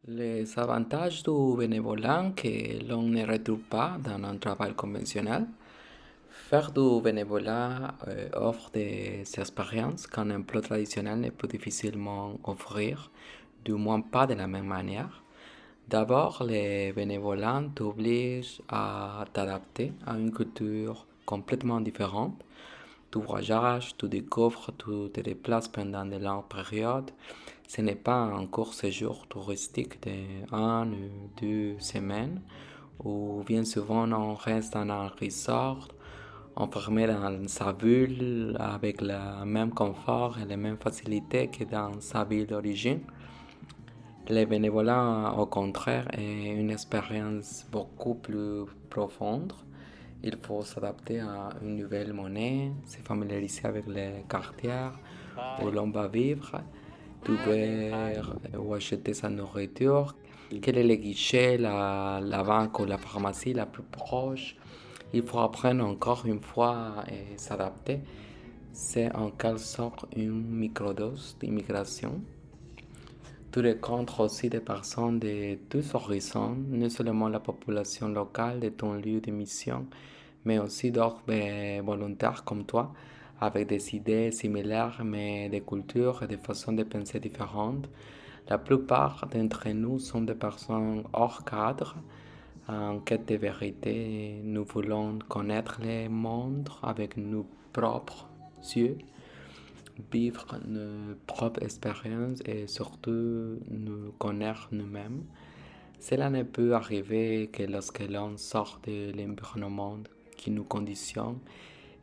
Les avantages du bénévolat que l'on ne retrouve pas dans un travail conventionnel. Faire du bénévolat offre des expériences qu'un emploi traditionnel ne peut difficilement offrir, du moins pas de la même manière. D'abord, les bénévolats t'obligent à t'adapter à une culture complètement différente. Tu voyages, tu découvres, tu te déplaces pendant de longues périodes. Ce n'est pas un court séjour touristique de 1 ou 2 semaines où bien souvent on reste dans un resort, enfermé dans sa bulle avec le même confort et les mêmes facilités que dans sa ville d'origine. Le bénévolat, au contraire, est une expérience beaucoup plus profonde. Il faut s'adapter à une nouvelle monnaie, se familiariser avec les quartiers où l'on va vivre, trouver ou acheter sa nourriture, quel est le guichet, la banque ou la pharmacie la plus proche. Il faut apprendre encore une fois et s'adapter. C'est en quelque sorte une microdose d'immigration. Tu rencontres aussi des personnes de tous horizons, non seulement la population locale de ton lieu de mission, mais aussi d'autres volontaires comme toi, avec des idées similaires, mais des cultures et des façons de penser différentes. La plupart d'entre nous sont des personnes hors cadre, en quête de vérité. Nous voulons connaître le monde avec nos propres yeux, vivre nos propres expériences et surtout nous connaître nous-mêmes. Cela ne peut arriver que lorsque l'on sort de l'environnement qui nous conditionne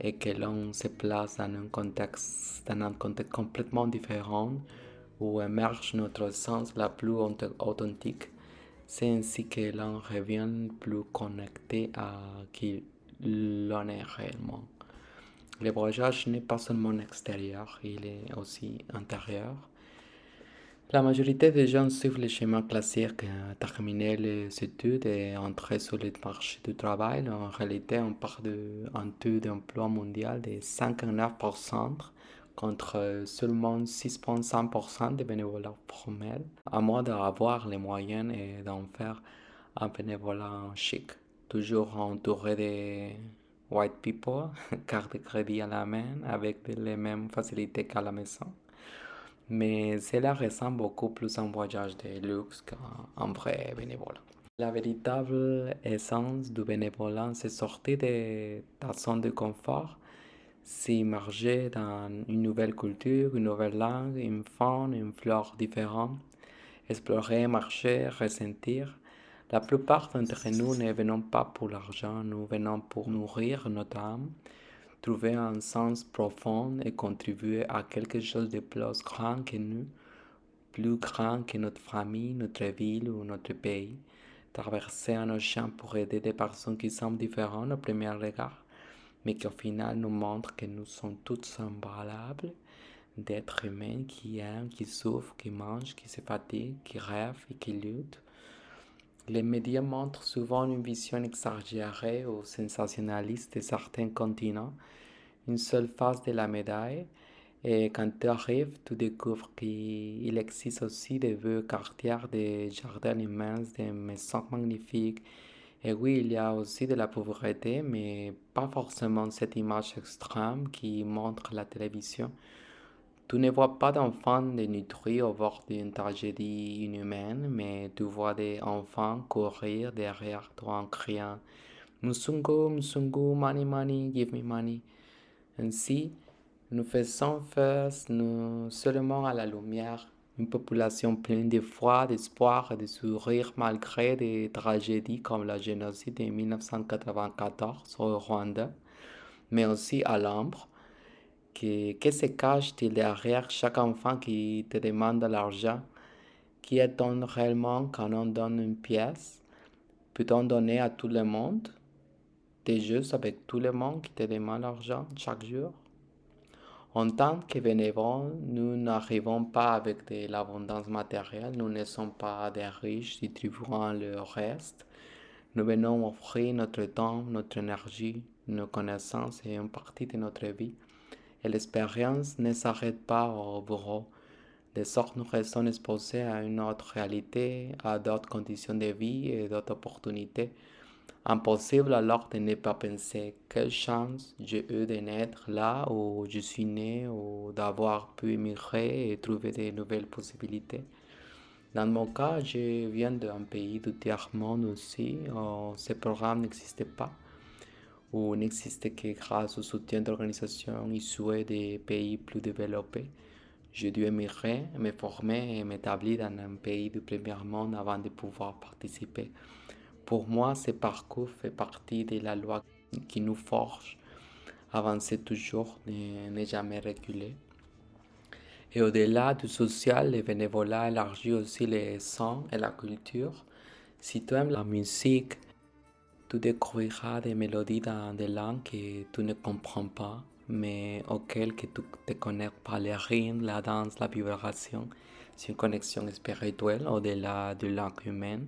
et que l'on se place dans un contexte complètement différent où émerge notre sens la plus authentique. C'est ainsi que l'on revient plus connecté à qui l'on est réellement. Le voyage n'est pas seulement extérieur, il est aussi intérieur. La majorité des gens suivent le schéma classique, terminer les études et entrer sur le marché du travail. En réalité, on parle d'un taux d'emploi mondial de 59% contre seulement 6,5% de bénévolat formel, à moins d'avoir les moyens et d'en faire un bénévolat chic, toujours entouré de white people, carte de crédit à la main, avec les mêmes facilités qu'à la maison. Mais cela ressemble beaucoup plus à un voyage de luxe qu'un vrai bénévolat. La véritable essence du bénévolat, c'est sortir de ta zone de confort, s'immerger dans une nouvelle culture, une nouvelle langue, une faune, une flore différente, explorer, marcher, ressentir. La plupart d'entre nous ne venons pas pour l'argent, nous venons pour nourrir notre âme, trouver un sens profond et contribuer à quelque chose de plus grand que nous, plus grand que notre famille, notre ville ou notre pays. Traverser un océan pour aider des personnes qui semblent différentes au premier regard, mais qui au final nous montrent que nous sommes tous semblables, d'êtres humains qui aiment, qui souffrent, qui mangent, qui se fatiguent, qui rêvent et qui luttent. Les médias montrent souvent une vision exagérée ou sensationnaliste de certains continents, une seule face de la médaille. Et quand tu arrives, tu découvres qu'il existe aussi des vieux quartiers, des jardins immenses, des maisons magnifiques. Et oui, il y a aussi de la pauvreté, mais pas forcément cette image extrême qui montre la télévision. Tu ne vois pas d'enfants dénutris au bord d'une tragédie inhumaine, mais tu vois des enfants courir derrière toi en criant Musungu, Musungu, money, money, give me money. Ainsi, nous faisons face nous seulement à la lumière, une population pleine de foi, d'espoir et de sourire malgré des tragédies comme la génocide de 1994 au Rwanda, mais aussi à l'ombre. Que se cache-t-il derrière chaque enfant qui te demande de l'argent? Qui est-on réellement quand on donne une pièce? Peut-on donner à tout le monde? Des jeux avec tout le monde qui te demande l'argent chaque jour? En tant que bénévoles, nous n'arrivons pas avec de l'abondance matérielle, nous ne sommes pas des riches distribuant le reste. Nous venons offrir notre temps, notre énergie, nos connaissances et une partie de notre vie. Et l'expérience ne s'arrête pas au bureau. De sorte nous restons exposés à une autre réalité, à d'autres conditions de vie et d'autres opportunités. Impossible alors de ne pas penser quelle chance j'ai eu de naître là où je suis né ou d'avoir pu émigrer et trouver de nouvelles possibilités. Dans mon cas, je viens d'un pays du tiers-monde aussi, où ce programme n'existait pas, ou n'existait que grâce au soutien d'organisations issues des pays plus développés. J'ai dû émigrer, me former et m'établir dans un pays du premier monde avant de pouvoir participer. Pour moi, ce parcours fait partie de la loi qui nous forge, avancer toujours, ne jamais reculer. Et au-delà du social, le bénévolat élargit aussi les sons et la culture. Si tu aimes la musique, tu découvriras des mélodies dans des langues que tu ne comprends pas, mais auxquelles que tu te connectes par les rythmes, la danse, la vibration. C'est une connexion spirituelle au-delà de langue humaine.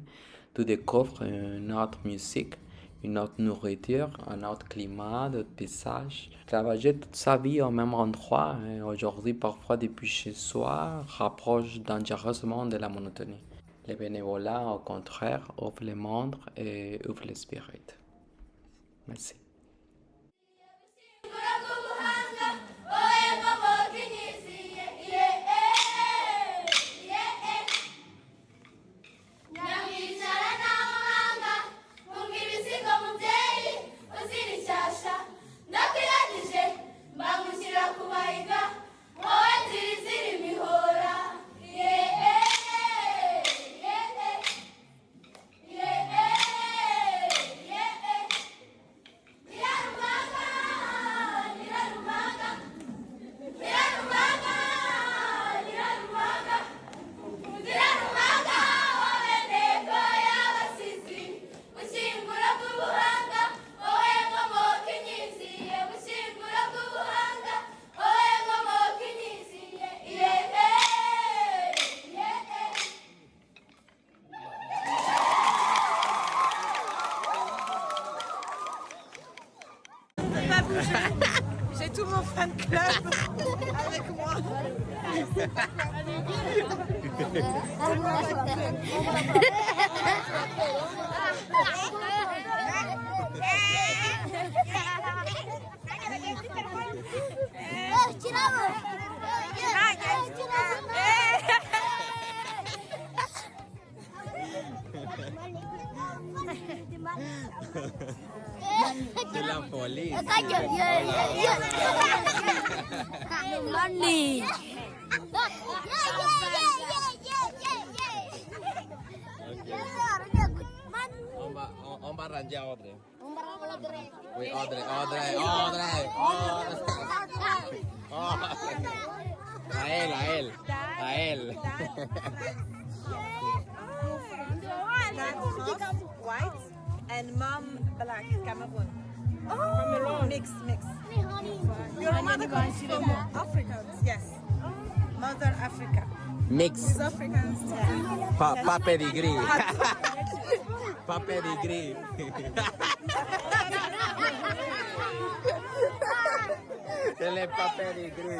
Tu découvres une autre musique, une autre nourriture, un autre climat, d'autres paysages. Travailler toute sa vie au même endroit, aujourd'hui parfois depuis chez soi, rapproche dangereusement de la monotonie. Le bénévolat, au contraire, ouvre le monde et ouvre l'esprit. Merci. J'ai tout mon fan club avec moi. C'est la folie. Money. On va ranger à Audrey. Audrey. Oui, Audrey. A él. That's white and mom black Cameroon. Cameroon. Mix. Your mother comes from Africans, yes. Mother Africa. Mix. She's Africans. Yeah. Pa pedigree. Pa pedigree. Él es pa pedigree.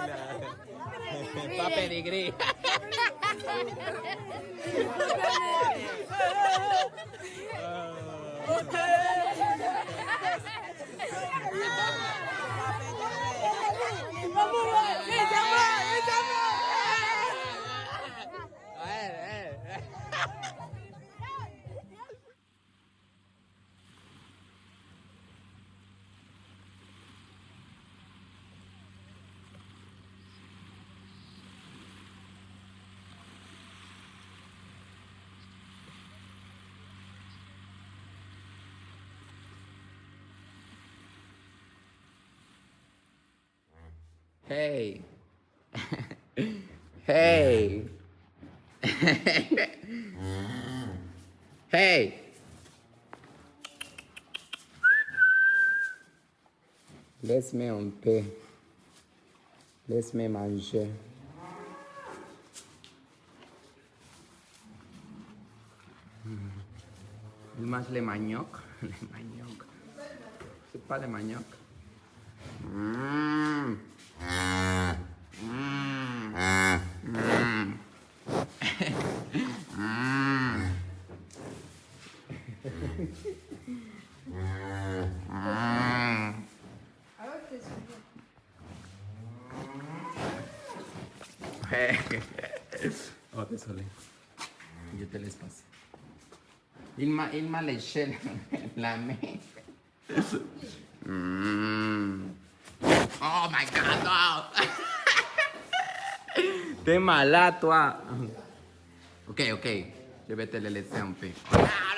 Pa pedigree. Hey. Hey. Hey. Laisse-moi en paix. Laisse-moi manger. Il mange les manioc. Les manioc. C'est pas les manioc. Mm. Oh, désolé. Yo te laisse passer. Il m'a léché la main. Oh my God, no. T'es malade, toi. Ok, je vais te le laisser un peu. Ah,